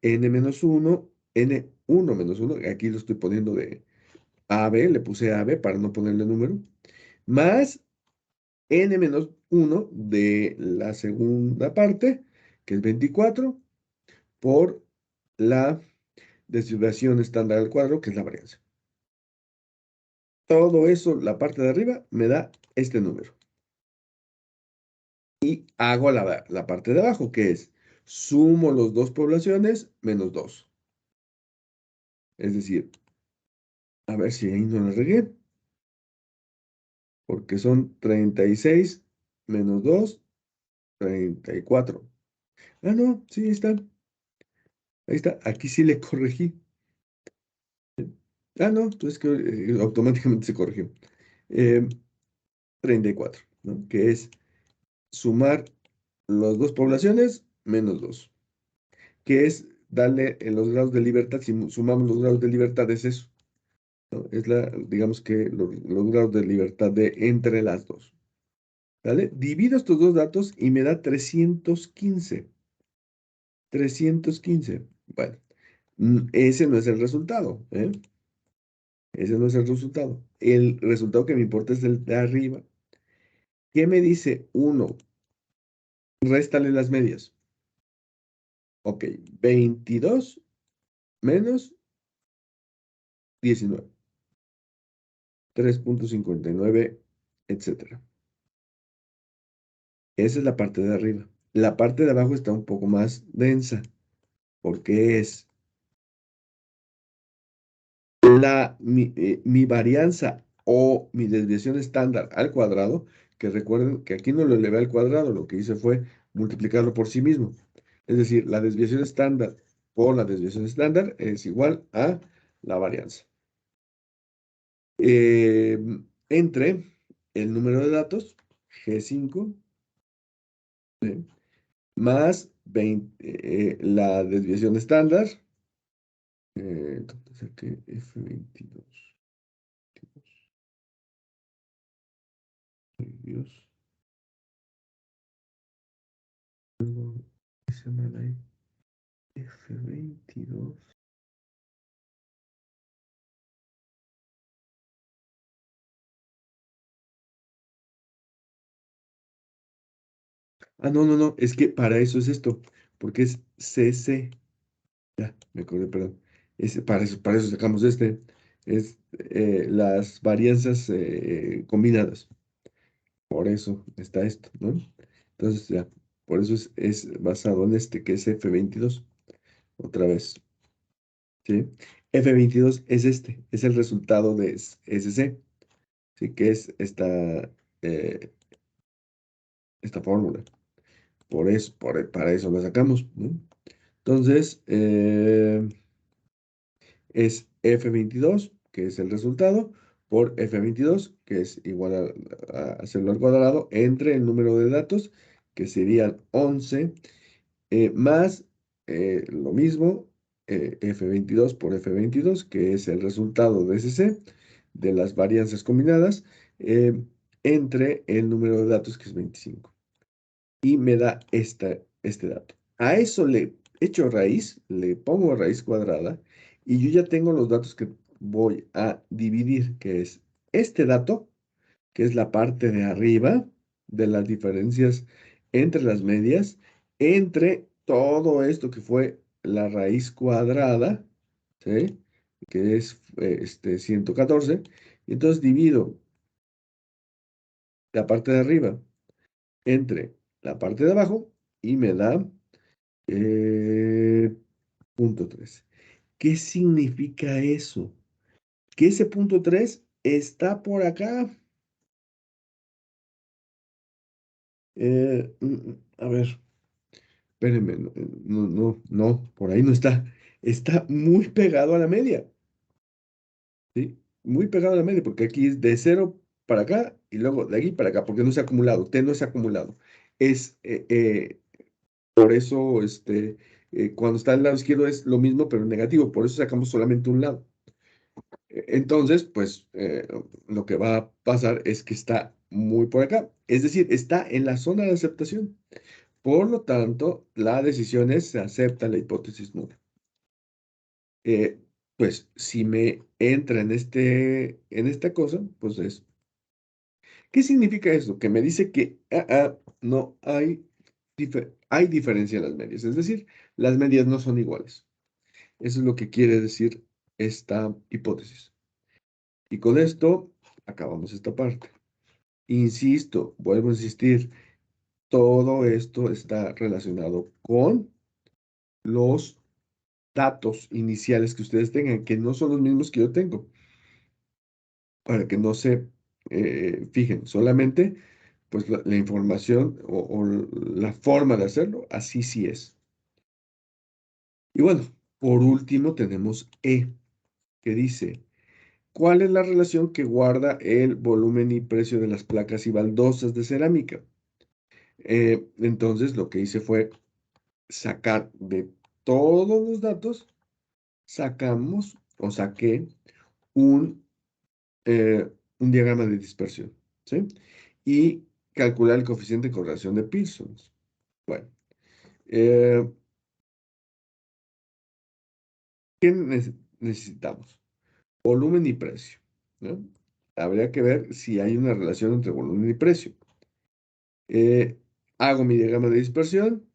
n-1, n1-1, aquí lo estoy poniendo de AB, le puse AB para no ponerle número, más n-1 de la segunda parte, que es 24, por la desviación estándar al cuadrado, que es la varianza. Todo eso, la parte de arriba, me da este número. Y hago la parte de abajo, que es sumo los dos poblaciones menos 2. Es decir, a ver si ahí no la regué, porque son 36 menos 2, 34. Ah, no, sí, está. Ahí está. Aquí sí le corregí. Ah, no, entonces que automáticamente se corrigió. Eh, 34, ¿no? Que es sumar las dos poblaciones menos 2, que es darle en los grados de libertad, si sumamos los grados de libertad es eso, ¿no? Es digamos que los grados de libertad de entre las dos. ¿Vale? Divido estos dos datos y me da 315. 315. Bueno, ese no es el resultado, ¿eh? Ese no es el resultado. El resultado que me importa es el de arriba. ¿Qué me dice 1? Réstale las medias. Ok, 22 menos 19. 3.59, etcétera. Esa es la parte de arriba. La parte de abajo está un poco más densa, porque es mi varianza o mi desviación estándar al cuadrado, que recuerden que aquí no lo elevé al cuadrado, lo que hice fue multiplicarlo por sí mismo. Es decir, la desviación estándar por la desviación estándar es igual a la varianza. Entre el número de datos, G5, ¿sí? Más 20, la desviación estándar, entonces aquí F22. Ay, Dios. Luego, hice mal ahí. F22. Ah, no, no, no, es que para eso es esto, porque es CC. Ya, me acordé, perdón. Para eso sacamos este. Es las varianzas combinadas. Por eso está esto, ¿no? Entonces, ya, por eso es basado en este, que es F22. Otra vez, ¿sí? F22 es este, es el resultado de SC, ¿sí? Que es eh, esta fórmula. Por eso, para eso la sacamos, ¿no? Entonces, es F22, que es el resultado, por F22, que es igual a hacerlo al cuadrado, entre el número de datos, que serían 11, más lo mismo, F22 por F22, que es el resultado de SC, de las varianzas combinadas, eh, entre el número de datos, que es 25. Y me da este dato. A eso le echo raíz, le pongo raíz cuadrada, y yo ya tengo los datos que voy a dividir, que es este dato, que es la parte de arriba de las diferencias entre las medias, entre todo esto que fue la raíz cuadrada, ¿sí? Que es 114. Y entonces divido la parte de arriba entre la parte de abajo y me da punto 3. ¿Qué significa eso? Que ese punto 3 está por acá. A ver, espérenme, no, no, no, no, por ahí no está. Está muy pegado a la media, ¿sí? Muy pegado a la media, porque aquí es de 0 para acá y luego de aquí para acá, porque no se ha acumulado, T no se ha acumulado. Es, por eso, cuando está al lado izquierdo es lo mismo, pero negativo, por eso sacamos solamente un lado. Entonces, pues lo que va a pasar es que está muy por acá, es decir, está en la zona de aceptación. Por lo tanto, la decisión es se acepta la hipótesis nula. Eh, pues si me entra en esta cosa, pues es, ¿qué significa eso? Que me dice que no hay, hay diferencia en las medias, es decir, las medias no son iguales. Eso es lo que quiere decir esta hipótesis. Y con esto acabamos esta parte. Insisto, vuelvo a insistir, todo esto está relacionado con los datos iniciales que ustedes tengan, que no son los mismos que yo tengo, para que no se fijen, solamente pues la información o la forma de hacerlo, así sí es. Y bueno, por último tenemos E, que dice, ¿cuál es la relación que guarda el volumen y precio de las placas y baldosas de cerámica? Entonces lo que hice fue sacar de todos los datos, sacamos o saqué un, un diagrama de dispersión, ¿sí? Y calcular el coeficiente de correlación de Pearson. Bueno, eh, ¿qué necesitamos? Volumen y precio, ¿no? Habría que ver si hay una relación entre volumen y precio. Hago mi diagrama de dispersión.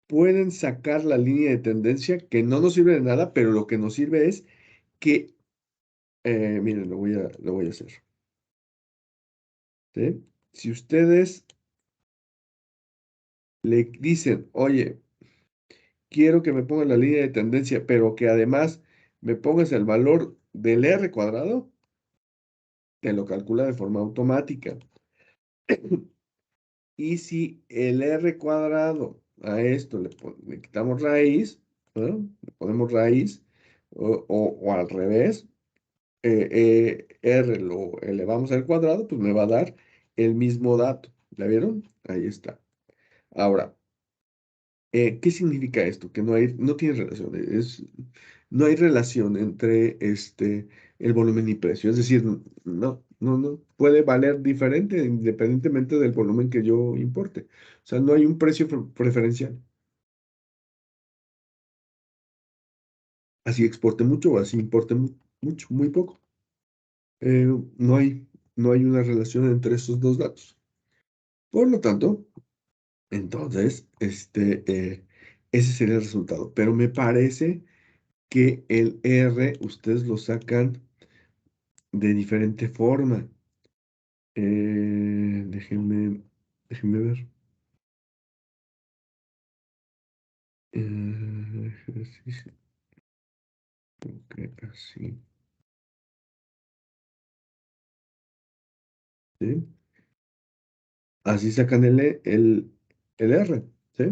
Pueden sacar la línea de tendencia que no nos sirve de nada, pero lo que nos sirve es que, miren, lo voy a hacer. ¿Sí? Si ustedes le dicen, oye, quiero que me pongas la línea de tendencia, pero que además me pongas el valor del R cuadrado, te lo calcula de forma automática. Y si el R cuadrado a esto le quitamos raíz, ¿no? Le ponemos raíz, o al revés, R lo elevamos al cuadrado, pues me va a dar el mismo dato. ¿La vieron? Ahí está. Ahora, ¿qué significa esto? Que no tiene relación. No hay relación entre el volumen y precio. Es decir, no. Puede valer diferente independientemente del volumen que yo importe. O sea, no hay un precio preferencial. Así exporte mucho o así importe mucho, muy poco. Eh, no hay, no hay una relación entre esos dos datos. Por lo tanto, entonces, ese sería el resultado. Pero me parece que el R ustedes lo sacan de diferente forma. Déjenme ver. Ejercicio, ok, así. ¿Sí? Así sacan el R. ¿Sí?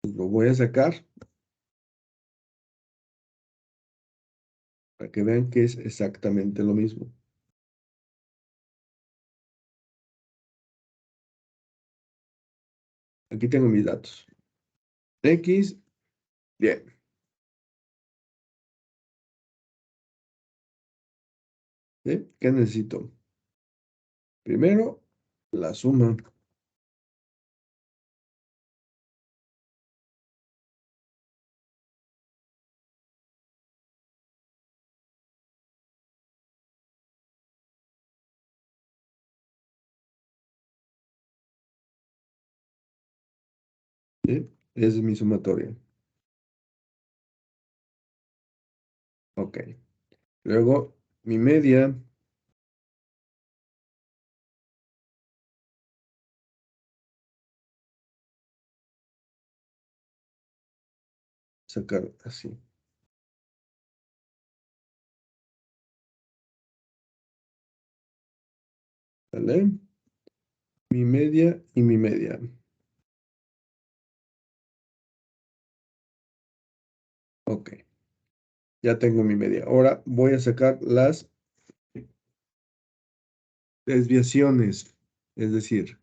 Pues lo voy a sacar para que vean que es exactamente lo mismo. Aquí tengo mis datos. X, bien. ¿Sí? ¿Qué necesito? Primero, la suma. ¿Sí? Esa es mi sumatoria. Ok. Luego, mi media, sacar así. ¿Vale? Mi media y mi media. Ok. Ya tengo mi media. Ahora voy a sacar las desviaciones. Es decir,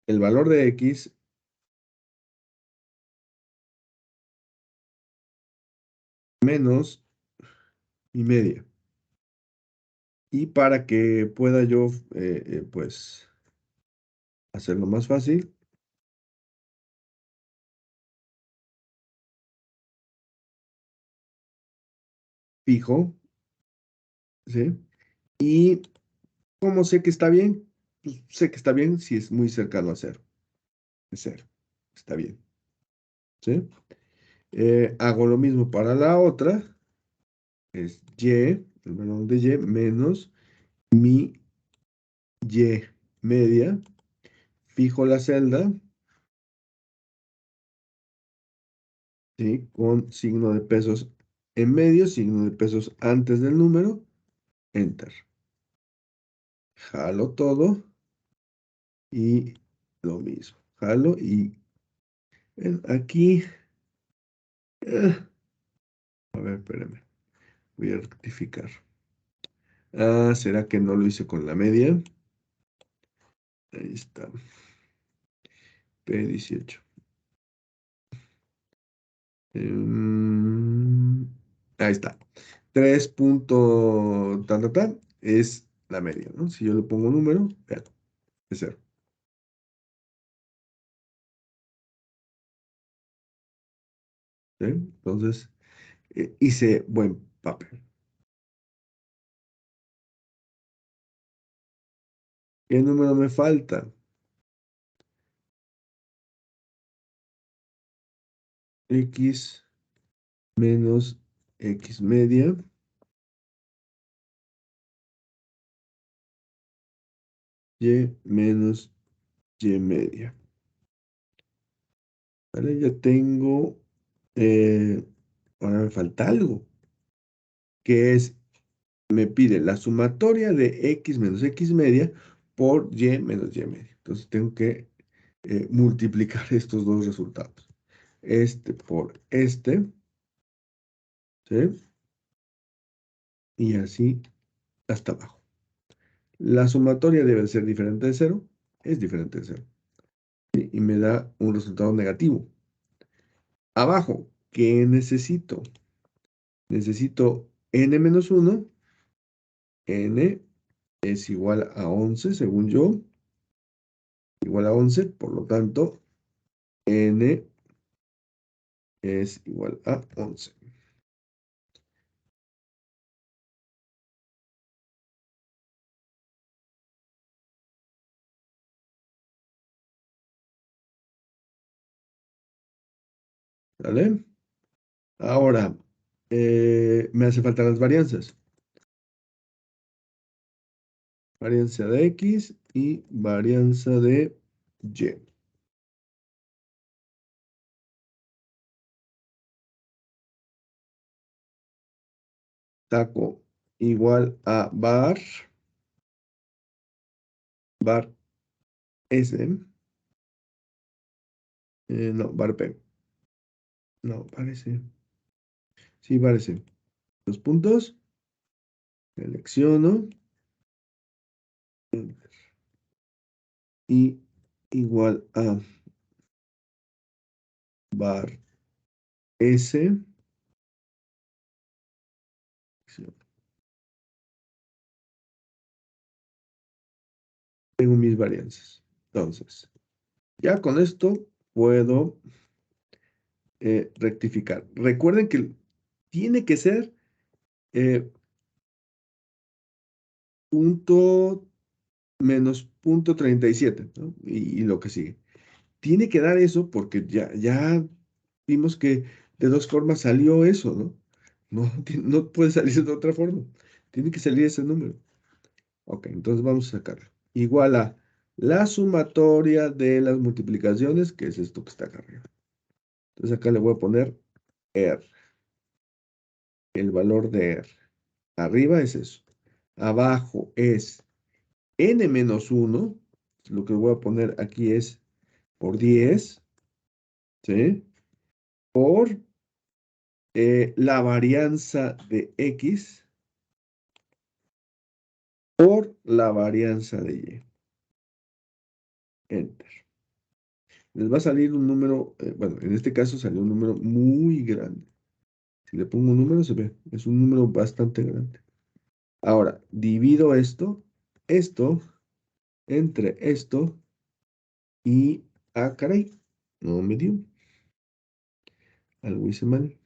el valor de X menos mi media. Y para que pueda yo, pues, hacerlo más fácil, fijo, ¿sí? Y ¿cómo sé que está bien? Pues sé que está bien si es muy cercano a cero. Es cero. Está bien, ¿sí? Hago lo mismo para la otra. Es Y, el valor de Y menos mi Y media. Fijo la celda, ¿sí? Con signo de pesos en medio, signo de pesos antes del número. Enter. Jalo todo y lo mismo. Jalo y aquí. eh, a ver, espérame. Voy a rectificar. Ah, ¿será que no lo hice con la media? Ahí está. P18. Em, ahí está. 3 punto tan, es la media, ¿no? Si yo le pongo número, vean, es cero. ¿Sí? Entonces, hice buen papel. ¿Qué número me falta? X menos X media, Y menos Y media. ¿Vale? Ya tengo, eh, ahora me falta algo, que es, me pide la sumatoria de X menos X media por Y menos Y media. Entonces tengo que multiplicar estos dos resultados. Este por este, ¿sí? Y así hasta abajo. La sumatoria debe ser diferente de cero, es diferente de cero, ¿sí? Y me da un resultado negativo. Abajo, ¿qué necesito? Necesito n-1, n es igual a 11, según yo, igual a 11, por lo tanto, n es igual a 11. ¿Vale? Ahora, me hace falta las varianzas. Varianza de X y varianza de Y. Taco igual a var S, no, var P. No, parece. Sí, parece. Los puntos, selecciono y igual a var S. Tengo mis varianzas. Entonces, ya con esto puedo rectificar. Recuerden que tiene que ser eh, punto menos punto 37, ¿no? Y lo que sigue. Tiene que dar eso porque ya vimos que de dos formas salió eso, ¿no? No, no puede salir de otra forma. Tiene que salir ese número. Ok, entonces vamos a sacarlo. Igual a la sumatoria de las multiplicaciones, que es esto que está acá arriba. Entonces acá le voy a poner R, el valor de R. Arriba es eso. Abajo es n-1. Lo que voy a poner aquí es por 10, ¿sí? Por la varianza de X por la varianza de Y. Enter. Les va a salir un número, bueno, en este caso salió un número muy grande. Si le pongo un número, se ve, es un número bastante grande. Ahora, divido esto, entre esto y, caray, no me dio. Algo hice mal.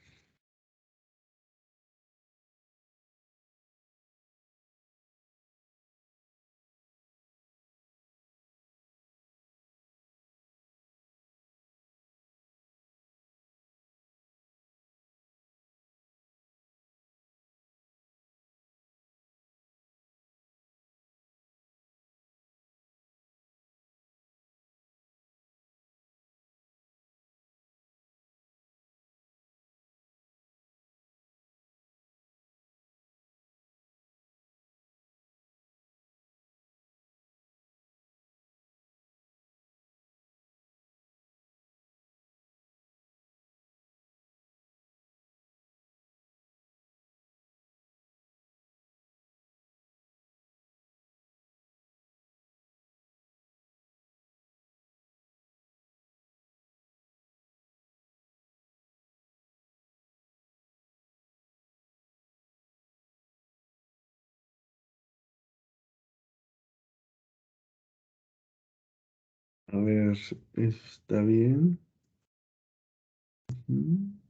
A ver, está bien. Ujú.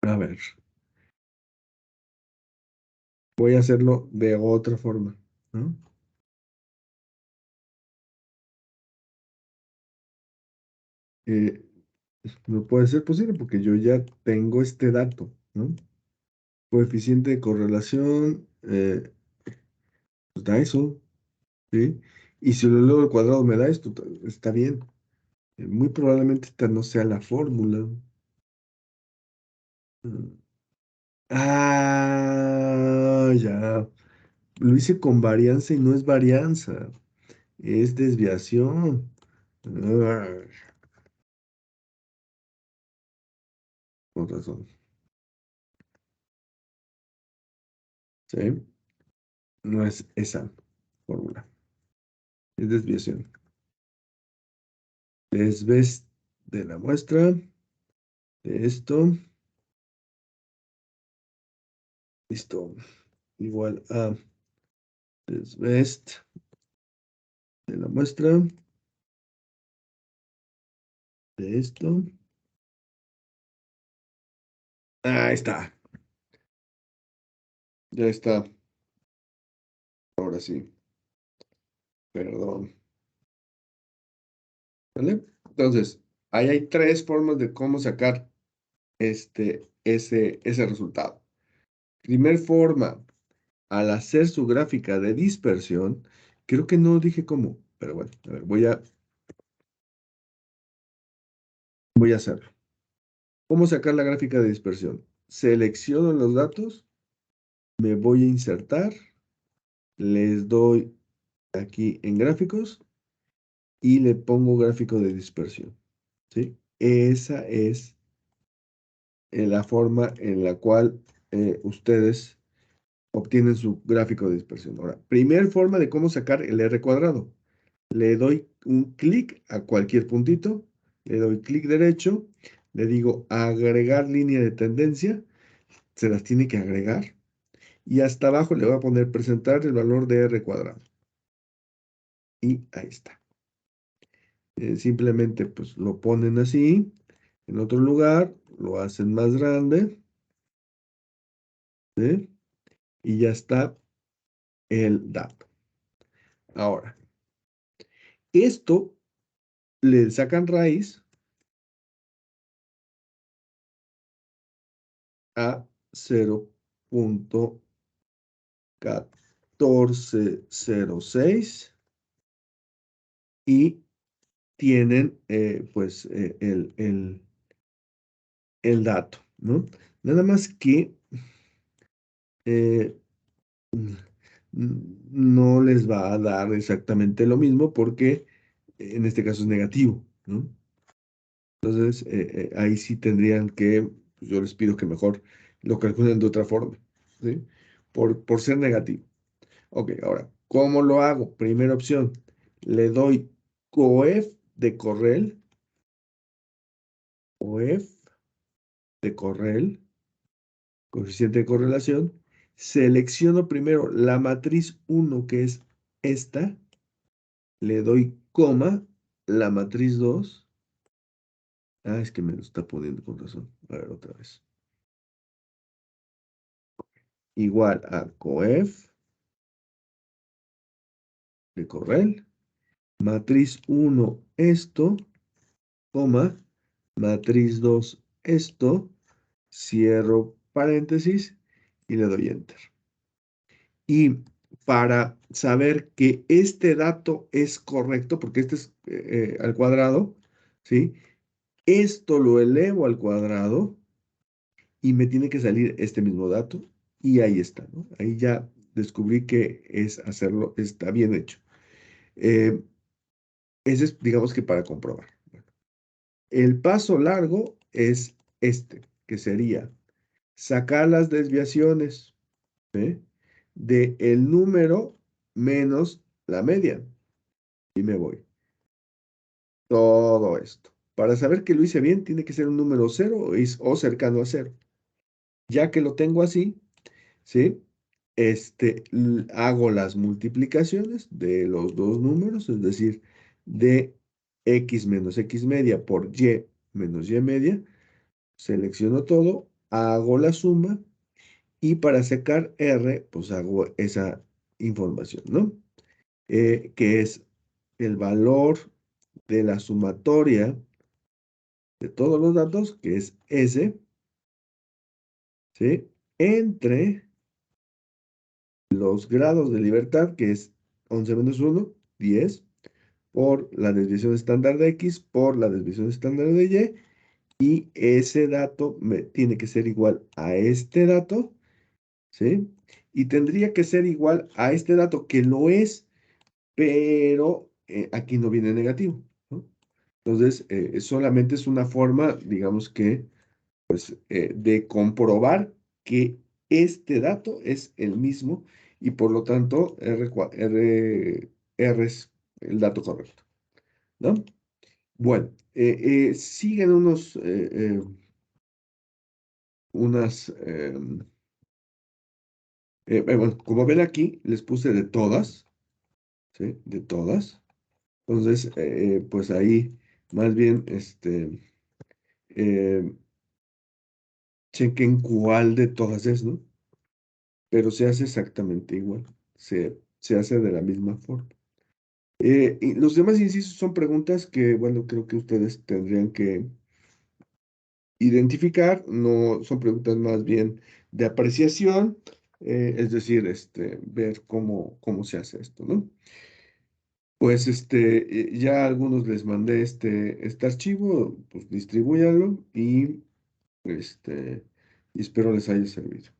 A ver, voy a hacerlo de otra forma, ¿no? Eh, No puede ser posible porque yo ya tengo este dato, ¿no? Coeficiente de correlación, pues da eso, ¿sí? Y si lo leo al cuadrado me da esto, está bien. Muy probablemente esta no sea la fórmula. Mm. Ah, ya. Lo hice con varianza y no es varianza, es desviación. Ah, con razón. ¿Sí? No es esa fórmula, es desviación. Desves de la muestra de esto, listo, igual a desvest de la muestra de esto. Ahí está, ya está. Ahora sí, perdón. ¿Vale? Entonces, ahí hay tres formas de cómo sacar ese resultado. Primer forma, al hacer su gráfica de dispersión, creo que no dije cómo, pero bueno, a ver, voy a hacerlo. ¿Cómo sacar la gráfica de dispersión? Selecciono los datos, me voy a insertar, les doy aquí en gráficos y le pongo gráfico de dispersión, ¿sí? Esa es la forma en la cual ustedes obtienen su gráfico de dispersión. Ahora, primer forma de cómo sacar el R cuadrado. Le doy un clic a cualquier puntito, le doy clic derecho, le digo agregar línea de tendencia, se las tiene que agregar, y hasta abajo le voy a poner presentar el valor de R cuadrado. Y ahí está. Simplemente pues lo ponen así, en otro lugar, lo hacen más grande, ¿sí? Y ya está el dato. Ahora, esto le sacan raíz a 0.1406 y tienen pues el dato, ¿no? Nada más que eh, no les va a dar exactamente lo mismo porque en este caso es negativo, ¿no? Entonces, ahí sí tendrían que, pues, yo les pido que mejor lo calculen de otra forma, ¿sí? Por ser negativo. Ok, ahora, ¿cómo lo hago? Primera opción, le doy coef de Correl, coef de Correl, coeficiente de correlación, selecciono primero la matriz 1, que es esta, le doy coma, la matriz 2. Es que me lo está poniendo con razón. A ver, otra vez. Igual a coef de Correl, matriz 1 esto, coma, matriz 2 esto, cierro paréntesis y le doy enter. Y para saber que este dato es correcto, porque este es al cuadrado, ¿sí? Esto lo elevo al cuadrado y me tiene que salir este mismo dato y ahí está, ¿no? Ahí ya descubrí que es hacerlo, está bien hecho. Eh, Ese es, digamos que para comprobar. El paso largo es este, que sería sacar las desviaciones, ¿sí? De el número menos la media. Y me voy. Todo esto. Para saber que lo hice bien, tiene que ser un número cero o cercano a cero. Ya que lo tengo así, ¿sí? Hago las multiplicaciones de los dos números, es decir, de x menos x media por y menos y media. Selecciono todo, hago la suma y para sacar R, pues hago esa información, ¿no? Que es el valor de la sumatoria de todos los datos, que es S, ¿sí? Entre los grados de libertad, que es 11 menos 1, 10, por la desviación estándar de X, por la desviación estándar de Y ese dato tiene que ser igual a este dato, ¿sí? Y tendría que ser igual a este dato, que lo es, pero aquí no viene negativo, ¿no? Entonces, solamente es una forma, digamos que, de comprobar que este dato es el mismo y por lo tanto R es el dato correcto, ¿no? Bueno, siguen unas, bueno, como ven aquí, les puse de todas, ¿sí? De todas. Entonces, pues ahí, más bien, eh, chequen cuál de todas es, ¿no? Pero se hace exactamente igual, se hace de la misma forma. Y los demás incisos son preguntas que, bueno, creo que ustedes tendrían que identificar, no son preguntas más bien de apreciación, es decir, ver cómo se hace esto, ¿no? Pues ya a algunos les mandé este archivo, pues distribúyanlo y y espero les haya servido.